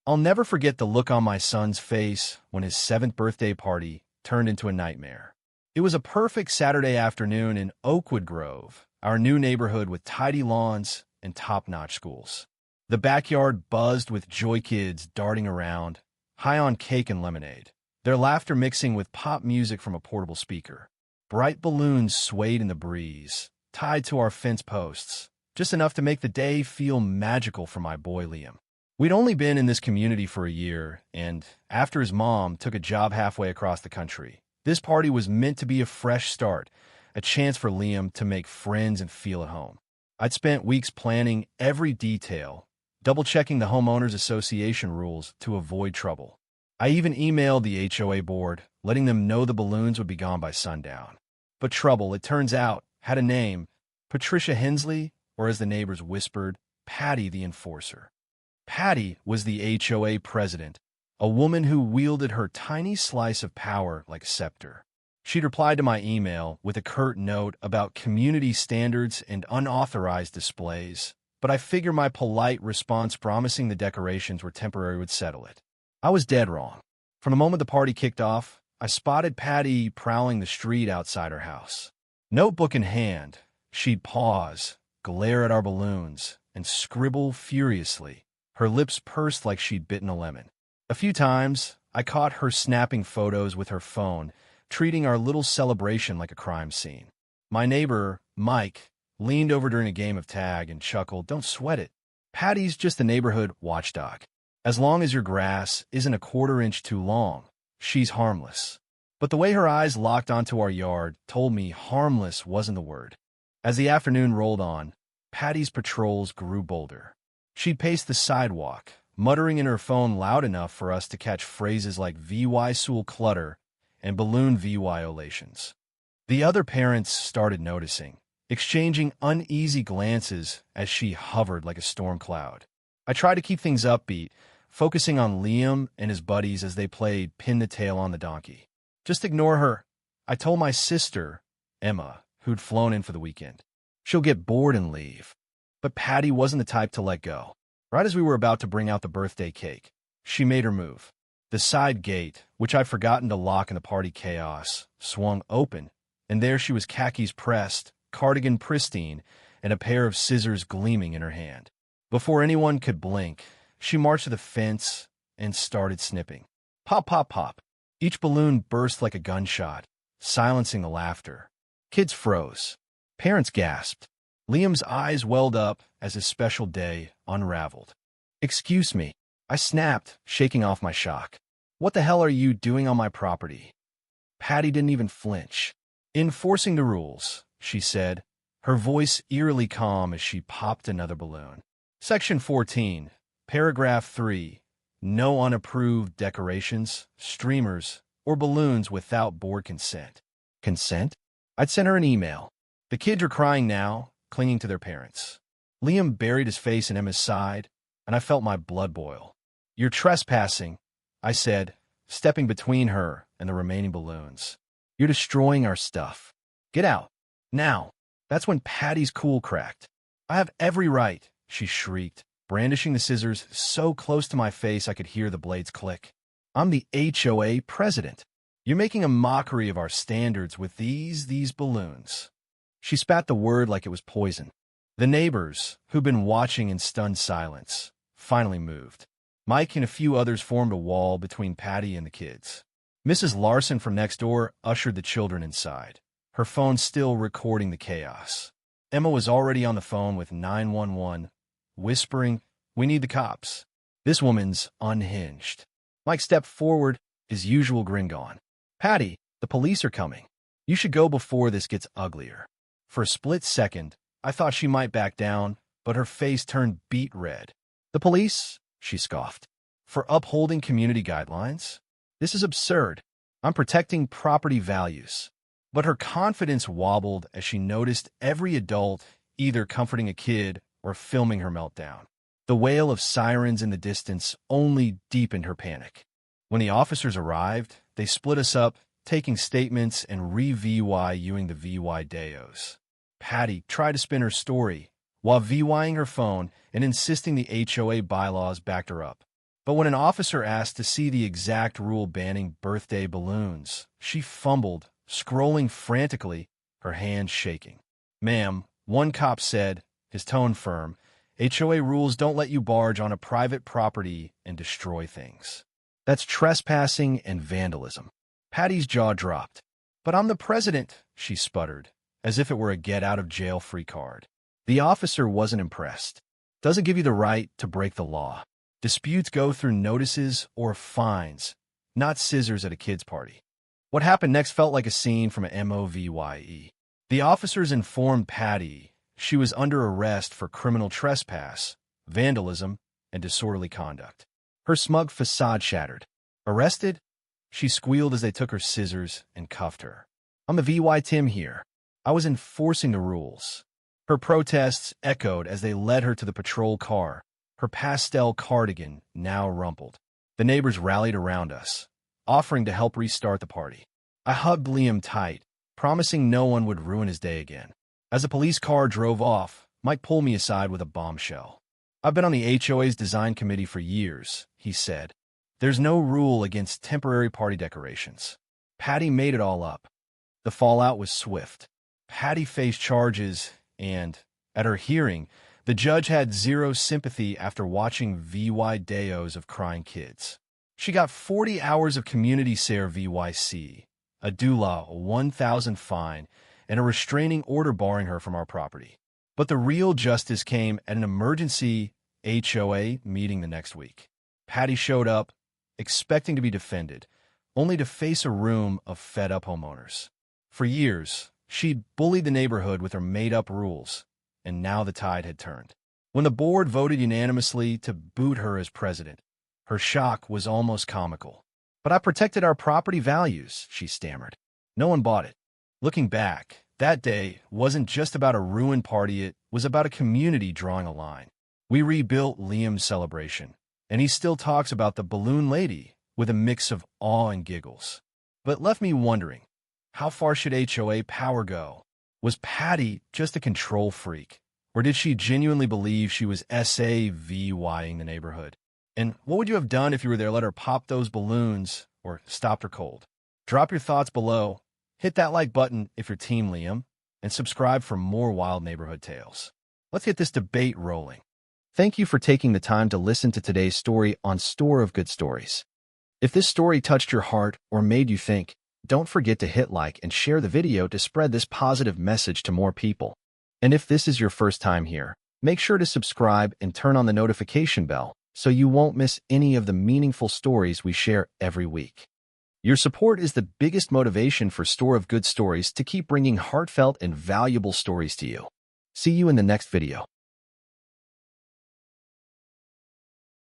I'll never forget the look on my son's face when his 7th birthday party turned into a nightmare. It was a perfect Saturday afternoon in Oakwood Grove, our new neighborhood with tidy lawns and top-notch schools. The backyard buzzed with joy kids darting around, high on cake and lemonade, their laughter mixing with pop music from a portable speaker. Bright balloons swayed in the breeze, tied to our fence posts, just enough to make the day feel magical for my boy Liam. We'd only been in this community for a year, and after his mom took a job halfway across the country, this party was meant to be a fresh start, a chance for Liam to make friends and feel at home. I'd spent weeks planning every detail, double-checking the Homeowners Association rules to avoid trouble. I even emailed the HOA board, letting them know the balloons would be gone by sundown. But trouble, it turns out, had a name: Patricia Hensley, or as the neighbors whispered, Patty the Enforcer. Patty was the HOA president, a woman who wielded her tiny slice of power like a scepter. She'd replied to my email with a curt note about community standards and unauthorized displays, but I figure my polite response promising the decorations were temporary would settle it. I was dead wrong. From the moment the party kicked off, I spotted Patty prowling the street outside her house. Notebook in hand, she'd pause, glare at our balloons, and scribble furiously, her lips pursed like she'd bitten a lemon. A few times, I caught her snapping photos with her phone, treating our little celebration like a crime scene. My neighbor, Mike, leaned over during a game of tag and chuckled, "Don't sweat it. Patty's just the neighborhood watchdog. As long as your grass isn't a quarter-inch too long, she's harmless." But the way her eyes locked onto our yard told me harmless wasn't the word. As the afternoon rolled on, Patty's patrols grew bolder. She'd pace the sidewalk, muttering in her phone loud enough for us to catch phrases like VY Soul Clutter and balloon violations. The other parents started noticing, exchanging uneasy glances as she hovered like a storm cloud. I tried to keep things upbeat, focusing on Liam and his buddies as they played pin the tail on the donkey. "Just ignore her," I told my sister, Emma, who'd flown in for the weekend. "She'll get bored and leave." But Patty wasn't the type to let go. Right as we were about to bring out the birthday cake, she made her move. The side gate, which I'd forgotten to lock in the party chaos, swung open, and there she was, khakis pressed, cardigan pristine, and a pair of scissors gleaming in her hand. Before anyone could blink, she marched to the fence and started snipping. Pop, pop, pop. Each balloon burst like a gunshot, silencing the laughter. Kids froze. Parents gasped. Liam's eyes welled up as his special day unraveled. "Excuse me," I snapped, shaking off my shock. "What the hell are you doing on my property?" Patty didn't even flinch. "Enforcing the rules," she said, her voice eerily calm as she popped another balloon. Section 14, Paragraph 3. No unapproved decorations, streamers, or balloons without board consent. Consent? I'd sent her an email. The kids are crying now, clinging to their parents. Liam buried his face in Emma's side, and I felt my blood boil. "You're trespassing," I said, stepping between her and the remaining balloons. "You're destroying our stuff. Get out. Now." That's when Patty's cool cracked. "I have every right," she shrieked, brandishing the scissors so close to my face I could hear the blades click. "I'm the HOA president. You're making a mockery of our standards with these balloons." She spat the word like it was poison. The neighbors, who'd been watching in stunned silence, finally moved. Mike and a few others formed a wall between Patty and the kids. Mrs. Larson from next door ushered the children inside, her phone still recording the chaos. Emma was already on the phone with 911, whispering, "We need the cops. This woman's unhinged." Mike stepped forward, his usual grin gone. "Patty, the police are coming. You should go before this gets uglier." For a split second, I thought she might back down, but her face turned beet red. "The police?" she scoffed. "For upholding community guidelines? This is absurd. I'm protecting property values." But her confidence wobbled as she noticed every adult either comforting a kid or filming her meltdown. The wail of sirens in the distance only deepened her panic. When the officers arrived, they split us up, taking statements and re-VYing the VY Deos. Patty tried to spin her story, while VYing her phone and insisting the HOA bylaws backed her up. But when an officer asked to see the exact rule banning birthday balloons, she fumbled, scrolling frantically, her hands shaking. "Ma'am," one cop said, his tone firm, "HOA rules don't let you barge on a private property and destroy things. That's trespassing and vandalism." Patty's jaw dropped. "But I'm the president," she sputtered, as if it were a get-out-of-jail-free card. The officer wasn't impressed. "Doesn't give you the right to break the law. Disputes go through notices or fines, not scissors at a kid's party." What happened next felt like a scene from a movie. The officers informed Patty she was under arrest for criminal trespass, vandalism, and disorderly conduct. Her smug facade shattered. "Arrested?" She squealed as they took her scissors and cuffed her. "I'm a VY Tim here. I was enforcing the rules." Her protests echoed as they led her to the patrol car, her pastel cardigan now rumpled. The neighbors rallied around us, offering to help restart the party. I hugged Liam tight, promising no one would ruin his day again. As the police car drove off, Mike pulled me aside with a bombshell. "I've been on the HOA's design committee for years," he said. "There's no rule against temporary party decorations." Patty made it all up. The fallout was swift. Patty faced charges, and, at her hearing, the judge had zero sympathy after watching videos of crying kids. She got 40 hours of community care VYC, a doula, a $1,000 fine, and a restraining order barring her from our property. But the real justice came at an emergency HOA meeting the next week. Patty showed up, expecting to be defended, only to face a room of fed-up homeowners. For years, she'd bullied the neighborhood with her made-up rules, and now the tide had turned. When the board voted unanimously to boot her as president, her shock was almost comical. "But I protected our property values," she stammered. No one bought it. Looking back, that day wasn't just about a ruined party, it was about a community drawing a line. We rebuilt Liam's celebration, and he still talks about the balloon lady with a mix of awe and giggles. But left me wondering, how far should HOA power go? Was Patty just a control freak, or did she genuinely believe she was SAVYing the neighborhood? And what would you have done if you were there to let her pop those balloons or stopped her cold? Drop your thoughts below, hit that like button if you're Team Liam, and subscribe for more wild neighborhood tales. Let's get this debate rolling. Thank you for taking the time to listen to today's story on Store of Good Stories. If this story touched your heart or made you think, don't forget to hit like and share the video to spread this positive message to more people. And if this is your first time here, make sure to subscribe and turn on the notification bell so you won't miss any of the meaningful stories we share every week. Your support is the biggest motivation for Store of Good Stories to keep bringing heartfelt and valuable stories to you. See you in the next video.